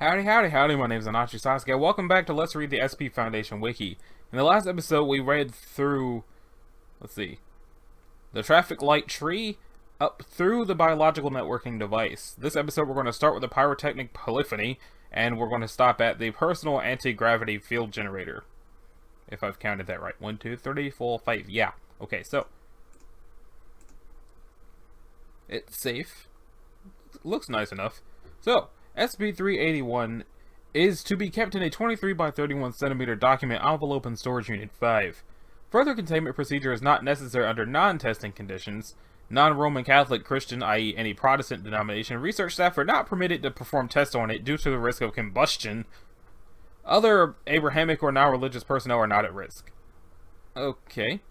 Howdy, howdy, howdy, my name is Anachi Sasuke. Welcome back to Let's Read the SCP Foundation Wiki. In the last episode, we read through, the traffic light tree up through the biological networking device. This episode, we're going to start with the pyrotechnic polyphony, and we're going to stop at the personal anti-gravity field generator. If I've counted that right. 1, 2, 3, 4, 5. Yeah. Okay, so. It's safe. Looks nice enough. So, SCP-381 is to be kept in a 23 by 31 centimeter document envelope in Storage Unit 5. Further containment procedure is not necessary under non-testing conditions. Non-Roman Catholic, Christian, i.e. any Protestant denomination, research staff are not permitted to perform tests on it due to the risk of combustion. Other Abrahamic or non-religious personnel are not at risk. Okay.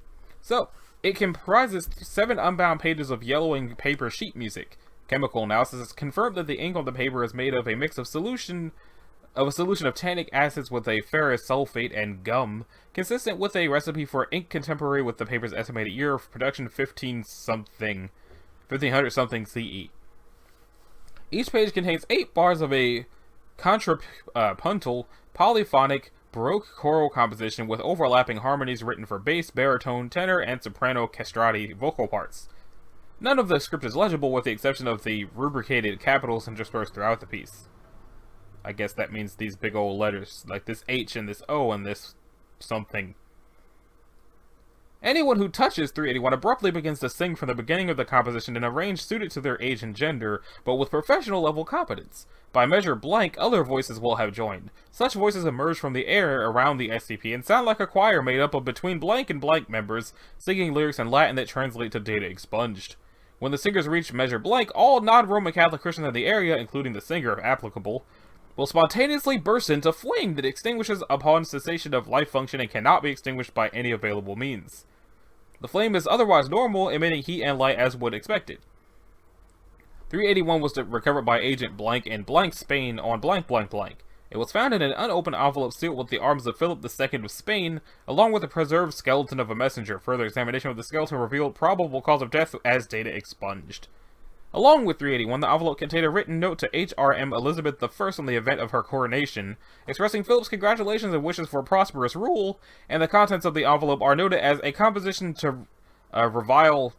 So, it comprises 7 unbound pages of yellowing paper sheet music. Chemical analysis has confirmed that the ink on the paper is made of a mix of a solution of tannic acids with a ferrous sulfate and gum, consistent with a recipe for ink contemporary with the paper's estimated year of production 1500 something CE. Each page contains 8 bars of a contrapuntal, polyphonic, Baroque choral composition with overlapping harmonies written for bass, baritone, tenor, and soprano castrati vocal parts. None of the script is legible with the exception of the rubricated capitals interspersed throughout the piece. I guess that means these big old letters, like this H and this O and this something. Anyone who touches 381 abruptly begins to sing from the beginning of the composition in a range suited to their age and gender, but with professional level competence. By measure blank, other voices will have joined. Such voices emerge from the air around the SCP and sound like a choir made up of between blank and blank members, singing lyrics in Latin that translate to data expunged. When the singers reach measure blank, all non-Roman Catholic Christians in the area, including the singer if applicable, will spontaneously burst into flame that extinguishes upon cessation of life function and cannot be extinguished by any available means. The flame is otherwise normal, emitting heat and light as would expected. 381 was recovered by Agent Blank in Blank, Spain on blank blank blank. It was found in an unopened envelope sealed with the arms of Philip II of Spain, along with a preserved skeleton of a messenger. Further examination of the skeleton revealed probable cause of death as data expunged. Along with 381, the envelope contained a written note to H.R.M. Elizabeth I on the event of her coronation, expressing Philip's congratulations and wishes for prosperous rule, and the contents of the envelope are noted as a composition to revival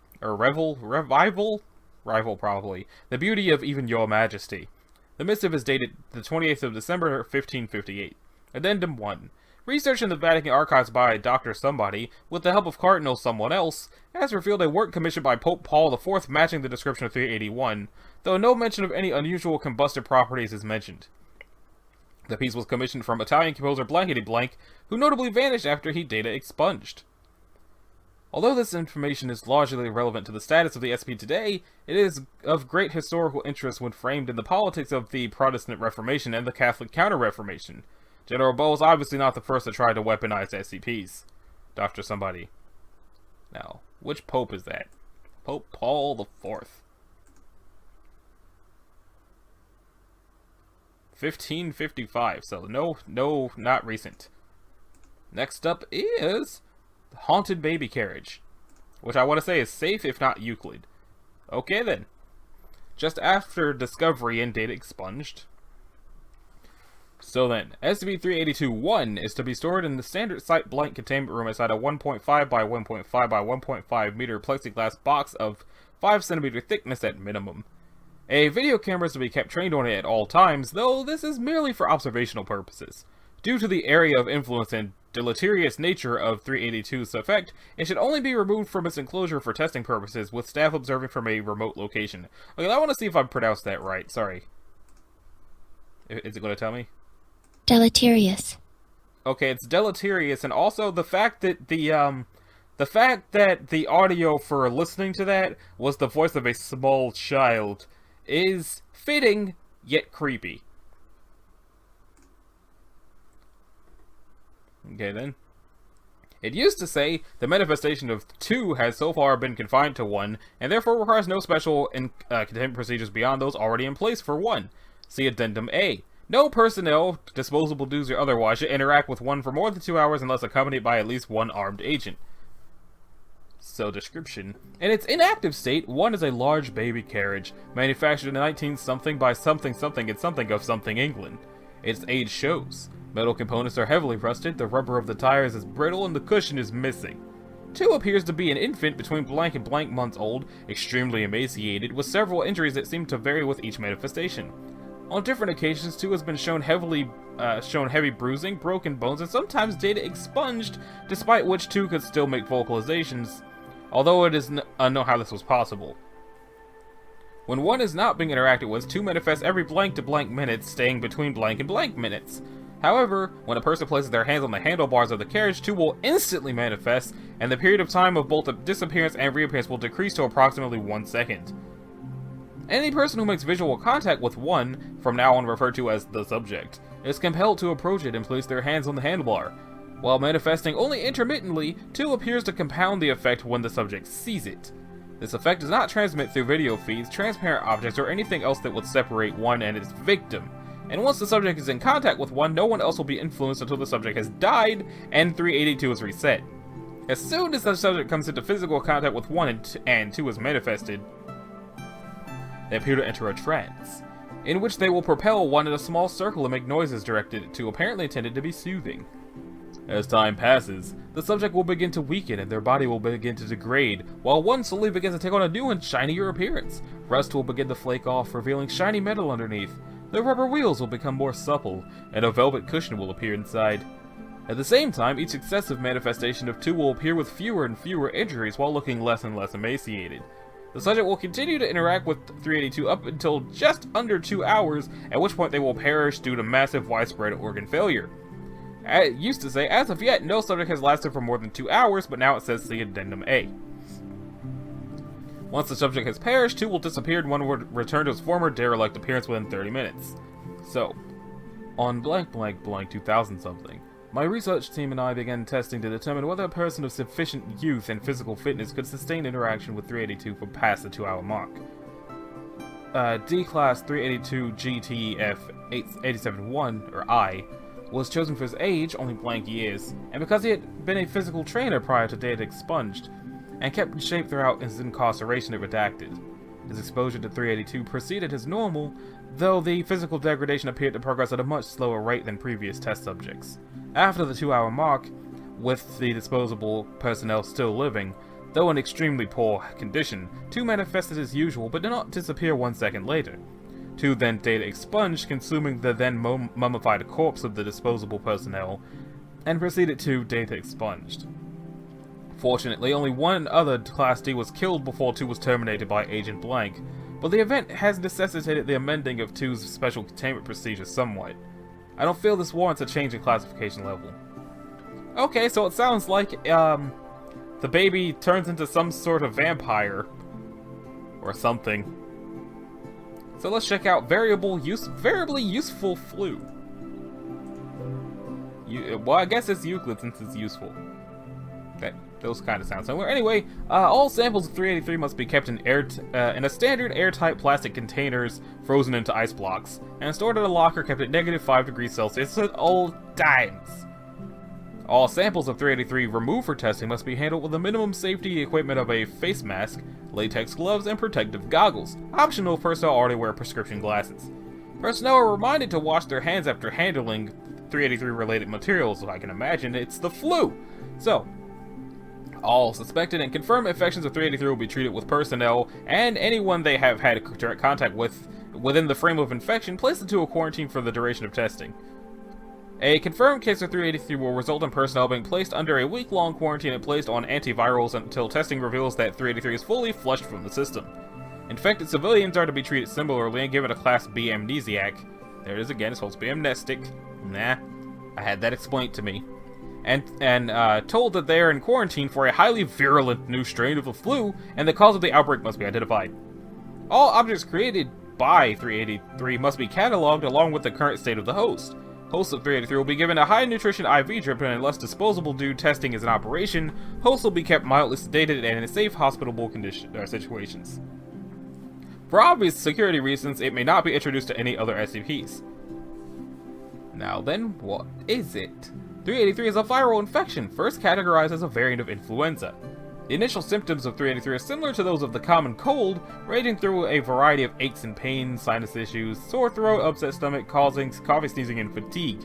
probably, the beauty of even your majesty. The missive is dated the 28th of December, 1558. Addendum 1. Research in the Vatican archives by Dr. Somebody, with the help of Cardinal Someone Else, has revealed a work commissioned by Pope Paul IV matching the description of 381, though no mention of any unusual combustive properties is mentioned. The piece was commissioned from Italian composer Blankety Blank, who notably vanished after he data expunged. Although this information is largely irrelevant to the status of the SCP today, it is of great historical interest when framed in the politics of the Protestant Reformation and the Catholic Counter-Reformation. General Bo is obviously not the first to try to weaponize SCPs. Dr. Somebody. Now, which pope is that? Pope Paul IV. 1555, so no, not recent. Next up is Haunted Baby Carriage, which I want to say is safe if not Euclid. Okay then. Just after discovery and data expunged. So then, SCP-382-1 is to be stored in the standard site blank containment room inside a 1.5 by 1.5 by 1.5 meter plexiglass box of 5 centimeter thickness at minimum. A video camera is to be kept trained on it at all times, though this is merely for observational purposes. Due to the area of influence and deleterious nature of 382's effect, it should only be removed from its enclosure for testing purposes, with staff observing from a remote location. Okay, I want to see if I pronounced that right. Sorry. Is it going to tell me? Deleterious. Okay, it's deleterious, and also the fact that the audio for listening to that was the voice of a small child is fitting yet creepy. Okay then. It used to say, the manifestation of 2 has so far been confined to 1, and therefore requires no special containment procedures beyond those already in place for 1. See Addendum A. No personnel, disposable dues or otherwise, should interact with 1 for more than 2 hours unless accompanied by at least 1 armed agent. So, description. In its inactive state, 1 is a large baby carriage, manufactured in 19-something by something something and something of something England. Its age shows. Metal components are heavily rusted, the rubber of the tires is brittle, and the cushion is missing. 2 appears to be an infant between blank and blank months old, extremely emaciated, with several injuries that seem to vary with each manifestation. On different occasions, 2 has been shown heavy bruising, broken bones, and sometimes data expunged, despite which 2 could still make vocalizations, although it is unknown how this was possible. When 1 is not being interacted with, 2 manifests every blank to blank minutes, staying between blank and blank minutes. However, when a person places their hands on the handlebars of the carriage, 2 will instantly manifest, and the period of time of both the disappearance and reappearance will decrease to approximately 1 second. Any person who makes visual contact with 1, from now on referred to as the subject, is compelled to approach it and place their hands on the handlebar. While manifesting only intermittently, 2 appears to compound the effect when the subject sees it. This effect does not transmit through video feeds, transparent objects, or anything else that would separate 1 and its victim. And once the subject is in contact with 1, no one else will be influenced until the subject has died and 382 is reset. As soon as the subject comes into physical contact with 1 and 2 is manifested, they appear to enter a trance, in which they will propel 1 in a small circle and make noises directed to, apparently intended to be soothing. As time passes, the subject will begin to weaken and their body will begin to degrade, while 1 slowly begins to take on a new and shinier appearance. Rust will begin to flake off, revealing shiny metal underneath. The rubber wheels will become more supple, and a velvet cushion will appear inside. At the same time, each successive manifestation of 2 will appear with fewer and fewer injuries while looking less and less emaciated. The subject will continue to interact with 382 up until just under 2 hours, at which point they will perish due to massive widespread organ failure. It used to say, as of yet, no subject has lasted for more than 2 hours, but now it says see Addendum A. Once the subject has perished, 2 will disappear and 1 will return to his former derelict appearance within 30 minutes. So, on blank 2000 something, my research team and I began testing to determine whether a person of sufficient youth and physical fitness could sustain interaction with 382 for past the 2 hour mark. D-Class 382 GTF 871, or I, was chosen for his age, only blank years, and because he had been a physical trainer prior to data expunged, and kept in shape throughout his incarceration at Redacted. His exposure to 382 proceeded as normal, though the physical degradation appeared to progress at a much slower rate than previous test subjects. After the 2 hour mark, with the disposable personnel still living, though in extremely poor condition, 2 manifested as usual but did not disappear 1 second later. 2 then data expunged, consuming the then mummified corpse of the disposable personnel, and proceeded to data expunged. Fortunately, only 1 other Class D was killed before 2 was terminated by Agent Blank, but the event has necessitated the amending of 2's special containment procedures somewhat. I don't feel this warrants a change in classification level. Okay, so it sounds like, the baby turns into some sort of vampire, or something. So let's check out variably useful flu. Well, I guess it's Euclid since it's useful. Those kind of sound similar. Anyway, all samples of 383 must be kept in a standard airtight plastic containers frozen into ice blocks, and stored in a locker kept at -5 degrees Celsius at all times. All samples of 383 removed for testing must be handled with the minimum safety equipment of a face mask, latex gloves, and protective goggles. Optional if personnel already wear prescription glasses. Personnel are reminded to wash their hands after handling 383 related materials, so I can imagine it's the flu. So, all suspected and confirmed infections of 383 will be treated with personnel, and anyone they have had direct contact with within the frame of infection placed into a quarantine for the duration of testing. A confirmed case of 383 will result in personnel being placed under a week-long quarantine and placed on antivirals until testing reveals that 383 is fully flushed from the system. Infected civilians are to be treated similarly and given a Class B amnesiac. There it is again, it's supposed to be amnestic. Nah, I had that explained to me. And told that they are in quarantine for a highly virulent new strain of the flu, and the cause of the outbreak must be identified. All objects created by 383 must be cataloged along with the current state of the host. Hosts of 383 will be given a high nutrition IV drip, and unless disposable due testing is in operation, hosts will be kept mildly sedated and in safe hospitable situations. For obvious security reasons, it may not be introduced to any other SCPs. Now then, what is it? 383 is a viral infection, first categorized as a variant of influenza. The initial symptoms of 383 are similar to those of the common cold, ranging through a variety of aches and pains, sinus issues, sore throat, upset stomach, causing coughing, sneezing, and fatigue.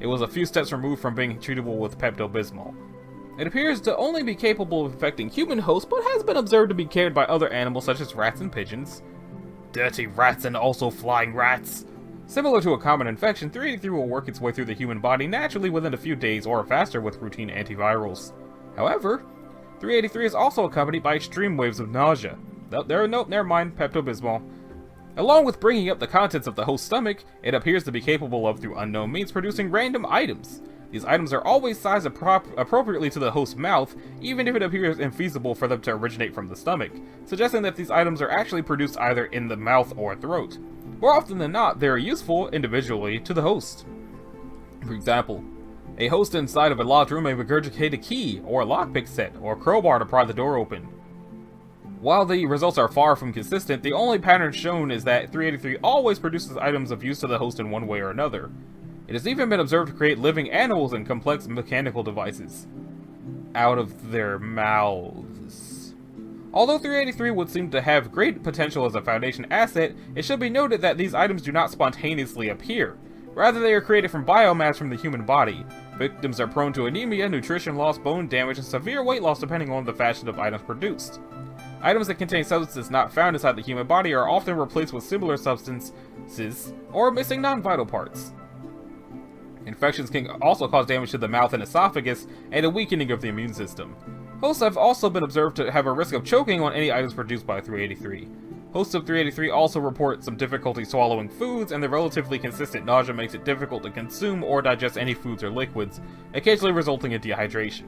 It was a few steps removed from being treatable with Pepto-Bismol. It appears to only be capable of infecting human hosts, but has been observed to be carried by other animals such as rats and pigeons. Dirty rats and also flying rats! Similar to a common infection, 383 will work its way through the human body naturally within a few days or faster with routine antivirals. However, 383 is also accompanied by extreme waves of nausea. Never mind, Pepto-Bismol. Along with bringing up the contents of the host's stomach, it appears to be capable of, through unknown means, producing random items. These items are always sized appropriately to the host's mouth, even if it appears infeasible for them to originate from the stomach, suggesting that these items are actually produced either in the mouth or throat. More often than not, they are useful, individually, to the host. For example, a host inside of a locked room may regurgitate a key, or a lockpick set, or a crowbar to pry the door open. While the results are far from consistent, the only pattern shown is that 383 always produces items of use to the host in one way or another. It has even been observed to create living animals and complex mechanical devices out of their mouths. Although 383 would seem to have great potential as a Foundation asset, it should be noted that these items do not spontaneously appear. Rather, they are created from biomass from the human body. Victims are prone to anemia, nutrition loss, bone damage, and severe weight loss depending on the fashion of items produced. Items that contain substances not found inside the human body are often replaced with similar substances or missing non-vital parts. Infections can also cause damage to the mouth and esophagus and a weakening of the immune system. Hosts have also been observed to have a risk of choking on any items produced by 383. Hosts of 383 also report some difficulty swallowing foods, and the relatively consistent nausea makes it difficult to consume or digest any foods or liquids, occasionally resulting in dehydration.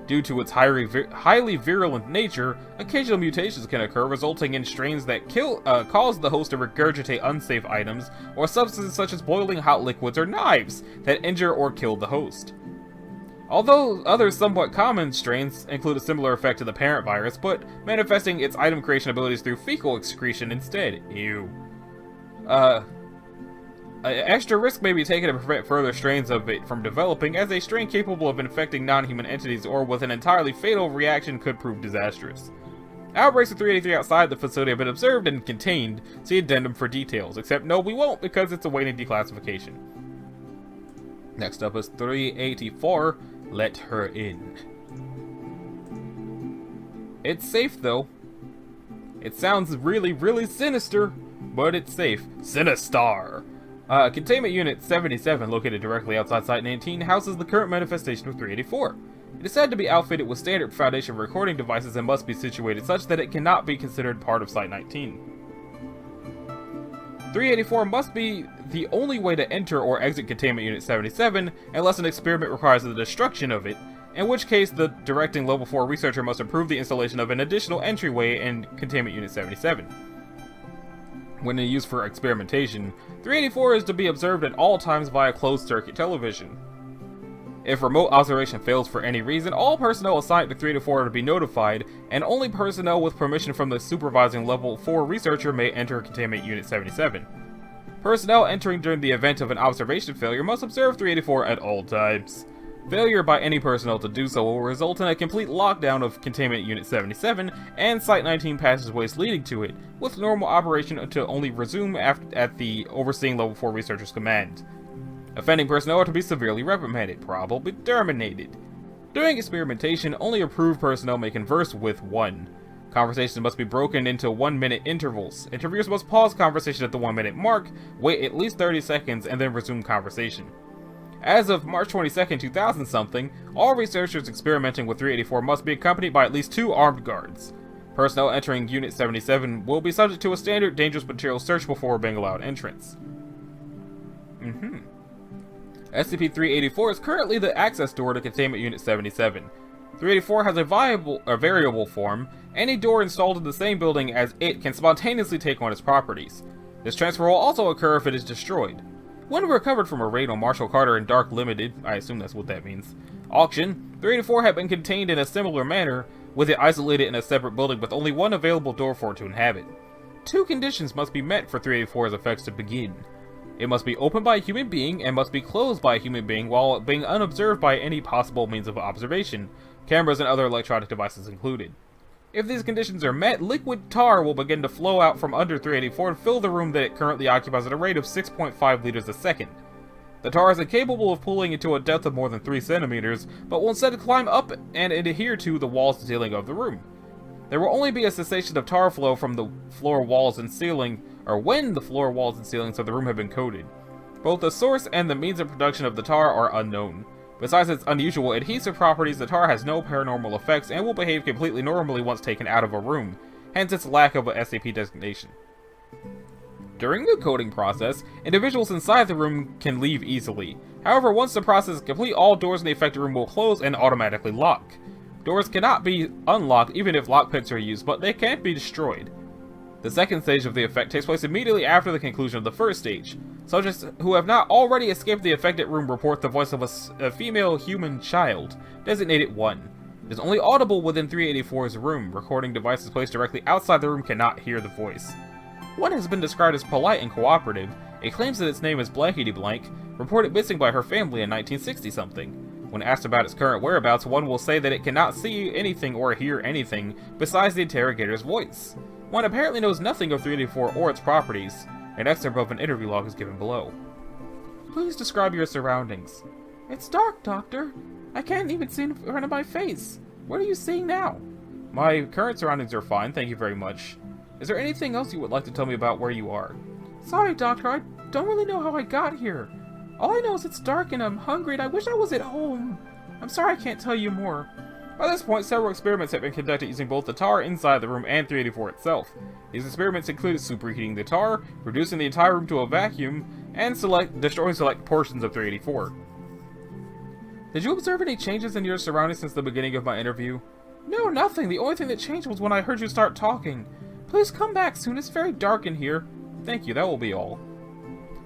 Due to its highly virulent nature, occasional mutations can occur, resulting in strains that cause the host to regurgitate unsafe items, or substances such as boiling hot liquids or knives that injure or kill the host. Although other somewhat common strains include a similar effect to the parent virus, but manifesting its item creation abilities through fecal excretion instead. Ew. Extra risk may be taken to prevent further strains of it from developing, as a strain capable of infecting non-human entities or with an entirely fatal reaction could prove disastrous. Outbreaks of 383 outside the facility have been observed and contained. See addendum for details, except no, we won't, because it's awaiting declassification. Next up is 384, Let Her In. It's safe though. It sounds really sinister, but it's safe. Sinistar! Containment Unit 77, located directly outside Site 19, houses the current manifestation of 384. It is said to be outfitted with standard Foundation recording devices and must be situated such that it cannot be considered part of Site 19. 384 must be the only way to enter or exit Containment Unit 77, unless an experiment requires the destruction of it, in which case the directing Level 4 researcher must approve the installation of an additional entryway in Containment Unit 77. When used for experimentation, 384 is to be observed at all times via closed-circuit television. If remote observation fails for any reason, all personnel assigned to 384 are to be notified, and only personnel with permission from the supervising Level 4 researcher may enter Containment Unit 77. Personnel entering during the event of an observation failure must observe 384 at all times. Failure by any personnel to do so will result in a complete lockdown of Containment Unit 77 and Site 19 passageways leading to it, with normal operation to only resume at the overseeing Level 4 researcher's command. Offending personnel are to be severely reprimanded, probably terminated. During experimentation, only approved personnel may converse with one. Conversations must be broken into 1-minute intervals. Interviewers must pause conversation at the 1-minute mark, wait at least 30 seconds, and then resume conversation. As of March 22nd, 2000-something, all researchers experimenting with 384 must be accompanied by at least 2 armed guards. Personnel entering Unit 77 will be subject to a standard dangerous material search before being allowed entrance. SCP-384 is currently the access door to Containment Unit 77. 384 has a variable form. Any door installed in the same building as it can spontaneously take on its properties. This transfer will also occur if it is destroyed. When recovered from a raid on Marshall Carter and Dark Limited, I assume that's what that means, auction, 384 had been contained in a similar manner, with it isolated in a separate building with only one available door for it to inhabit. 2 conditions must be met for 384's effects to begin. It must be opened by a human being and must be closed by a human being while being unobserved by any possible means of observation, cameras and other electronic devices included. If these conditions are met, liquid tar will begin to flow out from under 384 and fill the room that it currently occupies at a rate of 6.5 liters a second. The tar is incapable of pooling into a depth of more than 3 centimeters, but will instead climb up and adhere to the walls and ceiling of the room. There will only be a cessation of tar flow from the floor walls and ceiling, or when the floor walls and ceilings of the room have been coated. Both the source and the means of production of the tar are unknown. Besides its unusual adhesive properties, the tar has no paranormal effects and will behave completely normally once taken out of a room, hence its lack of an SCP designation. During the coating process, individuals inside the room can leave easily. However, once the process is complete, all doors in the affected room will close and automatically lock. Doors cannot be unlocked even if lockpicks are used, but they can't be destroyed. The second stage of the effect takes place immediately after the conclusion of the first stage. Subjects who have not already escaped the affected room report the voice of a female human child, designated 1. It is only audible within 384's room. Recording devices placed directly outside the room cannot hear the voice. 1 has been described as polite and cooperative. It claims that its name is Blankety Blank, reported missing by her family in 1960-something. When asked about its current whereabouts, 1 will say that it cannot see anything or hear anything besides the interrogator's voice. 1 apparently knows nothing of 384 or its properties. An excerpt of an interview log is given below. Please describe your surroundings. It's dark, Doctor. I can't even see in front of my face. What are you seeing now? My current surroundings are fine, thank you very much. Is there anything else you would like to tell me about where you are? Sorry, Doctor, I don't really know how I got here. All I know is it's dark and I'm hungry and I wish I was at home. I'm sorry I can't tell you more. By this point, several experiments have been conducted using both the tar inside the room and 384 itself. These experiments included superheating the tar, reducing the entire room to a vacuum, and destroying select portions of 384. Did you observe any changes in your surroundings since the beginning of my interview? No, nothing. The only thing that changed was when I heard you start talking. Please come back soon. It's very dark in here. Thank you, that will be all.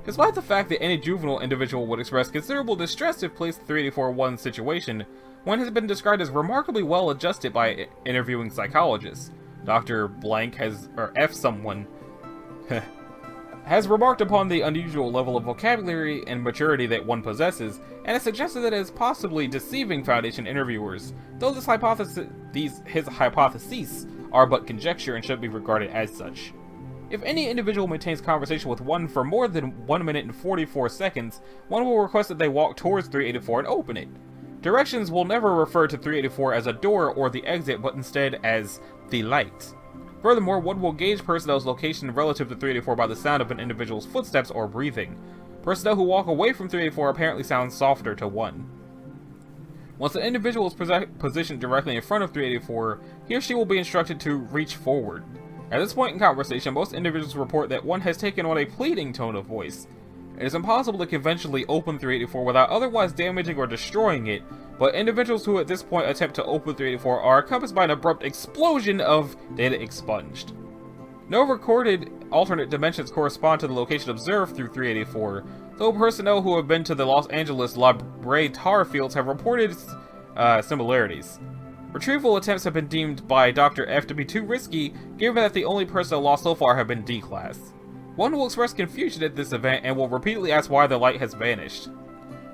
Despite the fact that any juvenile individual would express considerable distress if placed in 384-1's situation, 1 has been described as remarkably well adjusted by interviewing psychologists. Dr. Blank has remarked upon the unusual level of vocabulary and maturity that 1 possesses, and has suggested that it is possibly deceiving Foundation interviewers, though his hypotheses are but conjecture and should be regarded as such. If any individual maintains conversation with 1 for more than 1 minute and 44 seconds, 1 will request that they walk towards 384 and open it. Directions will never refer to 384 as a door or the exit, but instead as the light. Furthermore, 1 will gauge personnel's location relative to 384 by the sound of an individual's footsteps or breathing. Personnel who walk away from 384 apparently sound softer to 1. Once an individual is positioned directly in front of 384, he or she will be instructed to reach forward. At this point in conversation, most individuals report that 1 has taken on a pleading tone of voice. It is impossible to conventionally open 384 without otherwise damaging or destroying it, but individuals who at this point attempt to open 384 are accompanied by an abrupt explosion of data expunged. No recorded alternate dimensions correspond to the location observed through 384, though personnel who have been to the Los Angeles La Brea tar fields have reported similarities. Retrieval attempts have been deemed by Dr. F to be too risky, given that the only personnel lost so far have been D-class. 1 will express confusion at this event and will repeatedly ask why the light has vanished.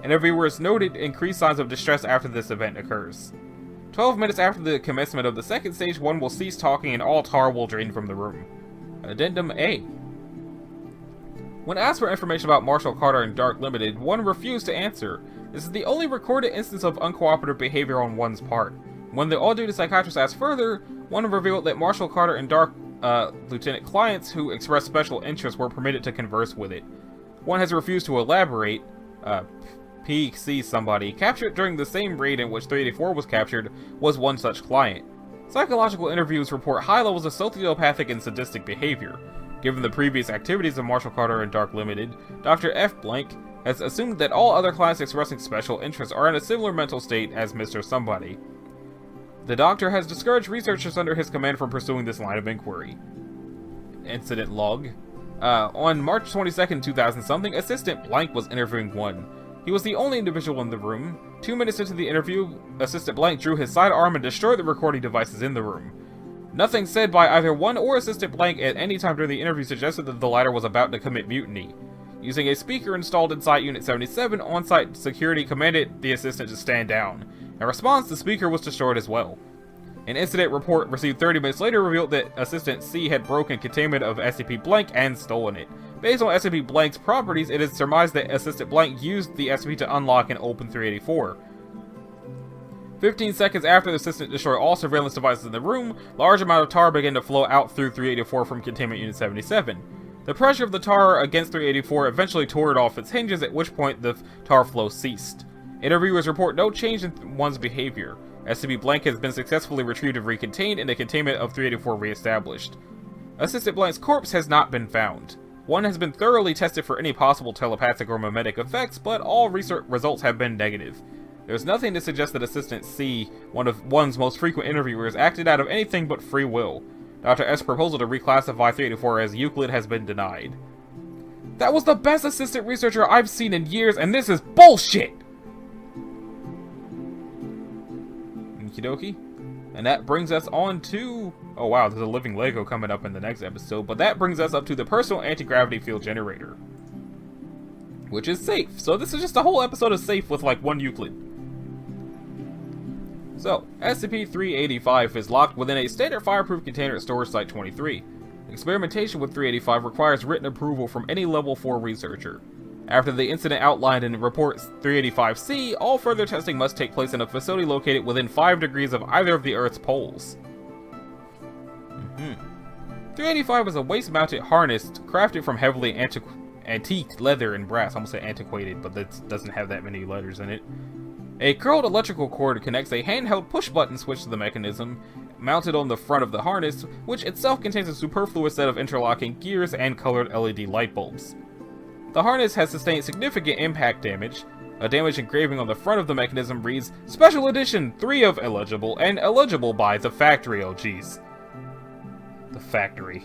Interviewers noted increased signs of distress after this event occurs. 12 minutes after the commencement of the second stage, 1 will cease talking and all tar will drain from the room. Addendum A. When asked for information about Marshall Carter and Dark Limited, 1 refused to answer. This is the only recorded instance of uncooperative behavior on 1's part. When the all-duty psychiatrist asked further, 1 revealed that Marshall Carter and Dark Lieutenant clients who expressed special interest were permitted to converse with it. 1 has refused to elaborate. PC somebody, captured during the same raid in which 384 was captured, was 1 such client. Psychological interviews report high levels of sociopathic and sadistic behavior. Given the previous activities of Marshall Carter and Dark Limited, Dr. F. Blank has assumed that all other clients expressing special interest are in a similar mental state as Mr. Somebody. The doctor has discouraged researchers under his command from pursuing this line of inquiry. Incident log. On March 22nd, 2000-something, Assistant Blank was interviewing 1. He was the only individual in the room. 2 minutes into the interview, Assistant Blank drew his sidearm and destroyed the recording devices in the room. Nothing said by either 1 or Assistant Blank at any time during the interview suggested that the latter was about to commit mutiny. Using a speaker installed inside Unit 77, on-site security commanded the assistant to stand down, and In response, the speaker was destroyed as well. An incident report received 30 minutes later revealed that Assistant C had broken containment of SCP Blank and stolen it. Based on SCP Blank's properties, it is surmised that Assistant Blank used the SCP to unlock and open 384. 15 seconds after the Assistant destroyed all surveillance devices in the room, large amount of tar began to flow out through 384 from Containment Unit 77. The pressure of the tar against 384 eventually tore it off its hinges, at which point the tar flow ceased. Interviewers report no change in one's behavior. SCP Blank has been successfully retrieved and recontained, and the containment of 384 re-established. Assistant Blank's corpse has not been found. One has been thoroughly tested for any possible telepathic or mimetic effects, but all research results have been negative. There's nothing to suggest that Assistant C, one of one's most frequent interviewers, acted out of anything but free will. Dr. S.'s proposal to reclassify 384 as Euclid has been denied. That was the best assistant researcher I've seen in years, and this is bullshit! Okie dokie. And that brings us on to... Oh wow, there's a living Lego coming up in the next episode, but that brings us up to the personal anti-gravity field generator, which is safe. So this is just a whole episode of safe with like one Euclid. So, SCP-385 is locked within a standard fireproof container at Storage Site 23. Experimentation with 385 requires written approval from any Level 4 researcher. After the incident outlined in Report 385-C, all further testing must take place in a facility located within 5 degrees of either of the Earth's poles. 385 is a waist-mounted harness crafted from heavily antique leather and brass. I almost said antiquated, but that doesn't have that many letters in it. A curled electrical cord connects a handheld push-button switch to the mechanism, mounted on the front of the harness, which itself contains a superfluous set of interlocking gears and colored LED light bulbs. The harness has sustained significant impact damage. A damaged engraving on the front of the mechanism reads, Special Edition 3 of Illegible and eligible by the factory. Oh geez. The factory.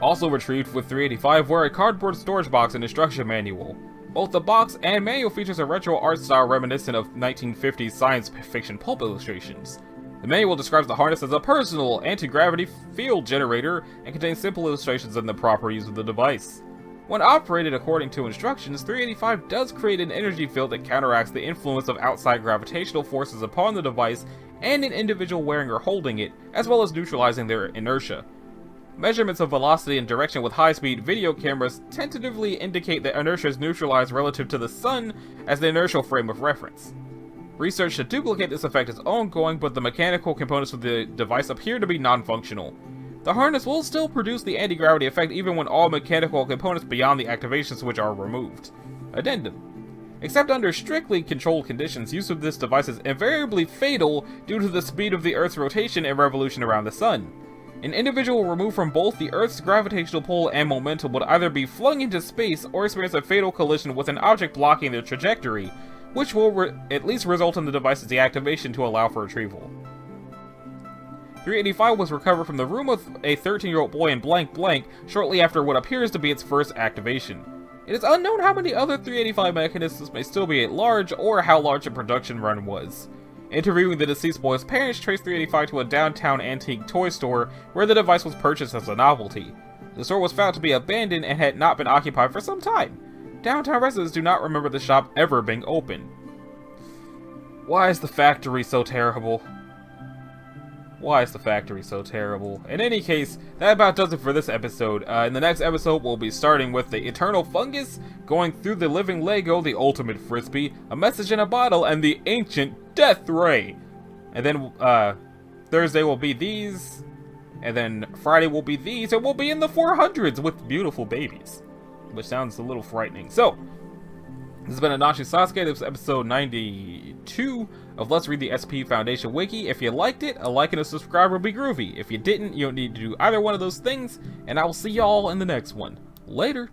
Also retrieved with 385 were a cardboard storage box and instruction manual. Both the box and manual features a retro art style reminiscent of 1950s science fiction pulp illustrations. The manual describes the harness as a personal anti-gravity field generator and contains simple illustrations on the proper use of the device. When operated according to instructions, 385 does create an energy field that counteracts the influence of outside gravitational forces upon the device and an individual wearing or holding it, as well as neutralizing their inertia. Measurements of velocity and direction with high-speed video cameras tentatively indicate that inertia is neutralized relative to the Sun as the inertial frame of reference. Research to duplicate this effect is ongoing, but the mechanical components of the device appear to be non-functional. The harness will still produce the anti-gravity effect even when all mechanical components beyond the activation switch are removed. Addendum. Except under strictly controlled conditions, use of this device is invariably fatal due to the speed of the Earth's rotation and revolution around the Sun. An individual removed from both the Earth's gravitational pull and momentum would either be flung into space or experience a fatal collision with an object blocking their trajectory, which will at least result in the device's deactivation to allow for retrieval. 385 was recovered from the room of a 13-year-old boy in blank blank shortly after what appears to be its first activation. It is unknown how many other 385 mechanisms may still be at large or how large the production run was. Interviewing the deceased boy's parents traced 385 to a downtown antique toy store where the device was purchased as a novelty. The store was found to be abandoned and had not been occupied for some time. Downtown residents do not remember the shop ever being open. Why is the factory so terrible? Why is the factory so terrible? In any case, that about does it for this episode. In the next episode, we'll be starting with the Eternal Fungus, going through the Living Lego, the Ultimate Frisbee, a Message in a Bottle, and the Ancient Death Ray. And then, Thursday will be these, and then Friday will be these, and we'll be in the 400s with beautiful babies. Which sounds a little frightening. So, this has been Anashi Sasuke. This was episode 92 of Let's Read the SCP Foundation Wiki. If you liked it, a like and a subscribe would be groovy. If you didn't, you don't need to do either one of those things, and I will see y'all in the next one. Later!